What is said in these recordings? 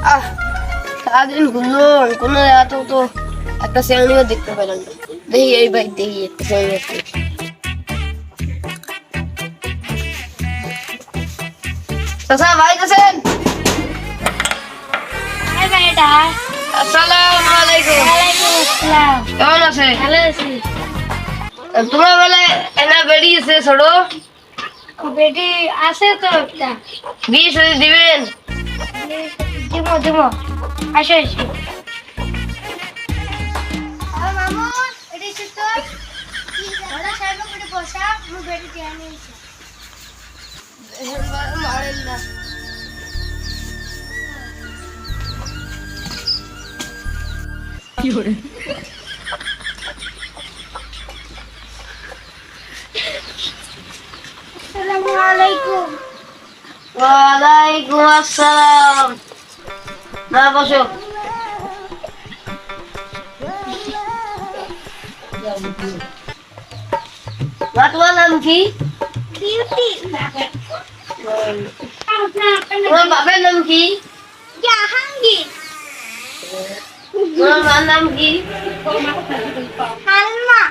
আহ সারাদিন কোনো জায়গাতেও তো একটা শ্রেণীও দেখতে পেলাম না। দেখি এই ভাই দেখি একটা শ্রেণী আছে। চাচা ভাই আছেন? আসসালামু আলাইকুম। কেমন আছে? তোমার বেলা এনা বেরিয়েছে ছোট বেটি আছে তো একটা বিয়ে শুধু দিবেন? দিব আসো এসো মামু এটি তো ওরা সাহেব করে বসা মু বেটি দিয়ে নিয়েছি মারেন না। কি করে আসসালামু আলাইকুম। ওয়ালাইকুম আসসালাম। না বসো। মা তোমার নাম কি? বিউটি তোমার বাবার নাম কি? জাহাঙ্গীর তোমার মার নাম কি? হালমা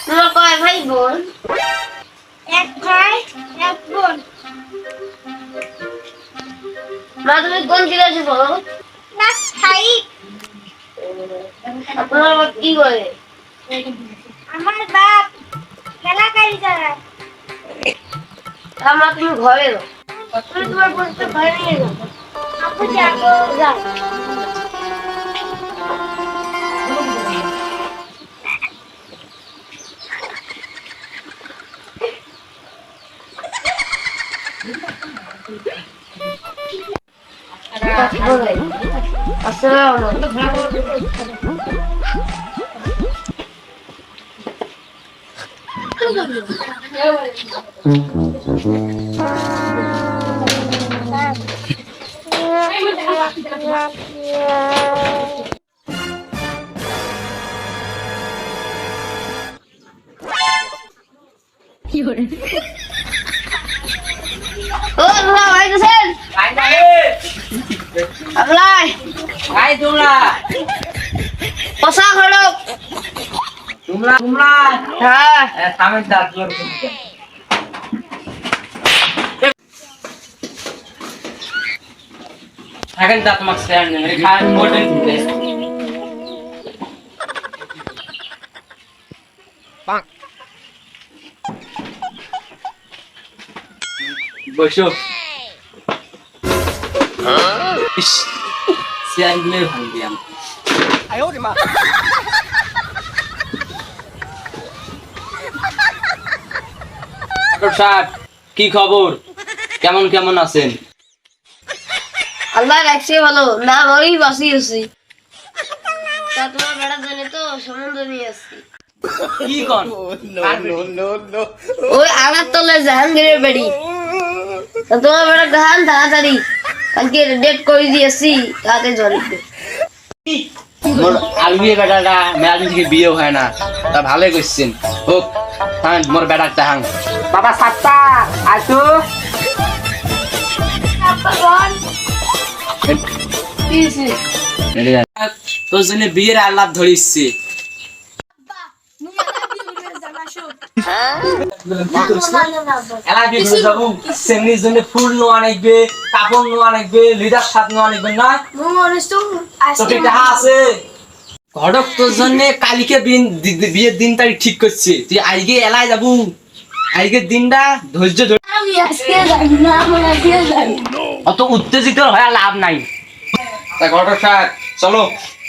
তোমার কয় ভাই বোন? এক ভাই এক বোন মা তুমি কোন ক্লাসে পড়ো? ক্লাস 5 আপনার বাবা কি করে? আমার বাপ এলাকায় যায় আমার তুমি ঘরে রো। তুমি তোমার বোনকে ঘরে নিয়ে যাও। আপু যাবো যাও। আসসালামু আলাইকুম। কি করে ও তোমরা ভাই আছেন? আমলাই ভাই তোমরা পোশাক হলো। তোমরা হ্যাঁ থামেন দাঁত থাকেন দাঁত মাছ স্ট্যান্ড নেই খান মোটেন বসো ইস স্ট্যান্ড নেই ভাঙবি আমি সাহেব কি খবর কেমন কেমন আছেন আল্লাহ রাখছে ভালো না মরেই বাঁচি আছি। তা তোমার বেড়ার জন্য তো সম্বন্ধ নিয়ে আসছি। কি কোন ওই আগার তলে জাহাঙ্গীরের বাড়ি। তা তোমার বেড়া গাহান তাড়াতাড়ি কালকে ডেট করে দিয়েছি তাতে জড়িত। মোর আলবিয়ে বেটাটা মেয়াদিন থেকে বিয়ে হয় না তা ভালোই করছেন হোক হ্যাঁ মোর বেটার তাহাং বাবা সাতটা আসো তোর জন্য বিয়ের আলাপ ধরিচ্ছে এলা বিয়ে করে যাবো সেমনির জন্য ফুল নোয়া নাকবে কাপড় নোয়া নাকবে লিডার সাত নোয়া নাকবে না তোকে টাকা আছে ঘটক তোর জন্য কালকে বিয়ের দিন তারিখ ঠিক করছে তুই আজকে এলায় যাবো আজকের দিনটা ধৈর্য ধরে আমি আজকে যাই না আমার আজকে যাই অত উত্তেজিত হয়ে লাভ নাই তা ঘটক সাহেব চলো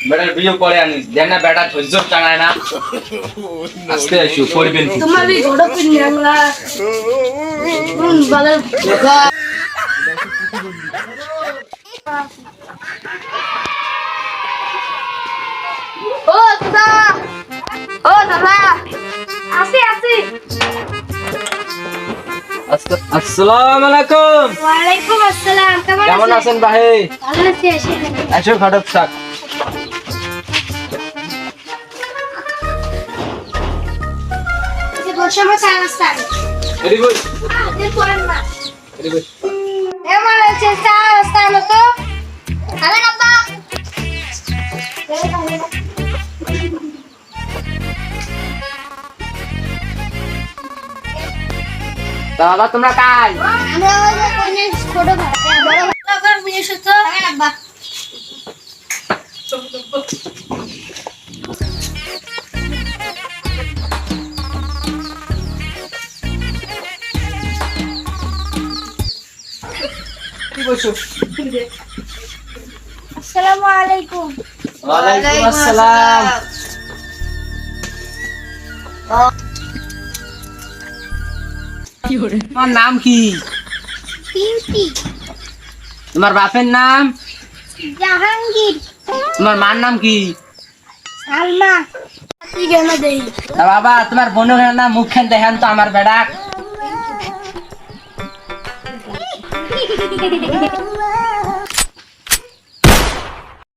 বেটার বিয়ে করে আনিস দেখ না বেটা ধৈর্য টাঙায় না আজকে এসো করবেন তোমার এই ঘোড়া পিন বাংলা বাংলা ও দাদা আসি আসসালামু আলাইকুম ওয়ালাইকুম আসসালাম কেমন আছেন ভাই ভালো আছি আসেন আসো ঘটক সাহেব বসে আমার চা নাস্তা এদিকে বস দিন পড়েন না এদিকে বস এমন আছে চা নাস্তা আনো তো খাবেন আব্বা? তা বাবা তোমরা কাই? আমরা ওই যে কইনের ছোট ভাই বড় ভাই করে নিয়ে এসেছো। খাবেন আব্বা? কি বলছো? আসসালামু আলাইকুম। ওয়ালাইকুম আসসালাম। তোমার নাম কি? পিঙ্কি। তোমার বাপের নাম? জাহাঙ্গীর। তোমার মার নাম কি? সালমা। কি গেল দেই? তা বাবা তোমার বোনের নাম মুখখান দেখেন তো আমার বেড়া।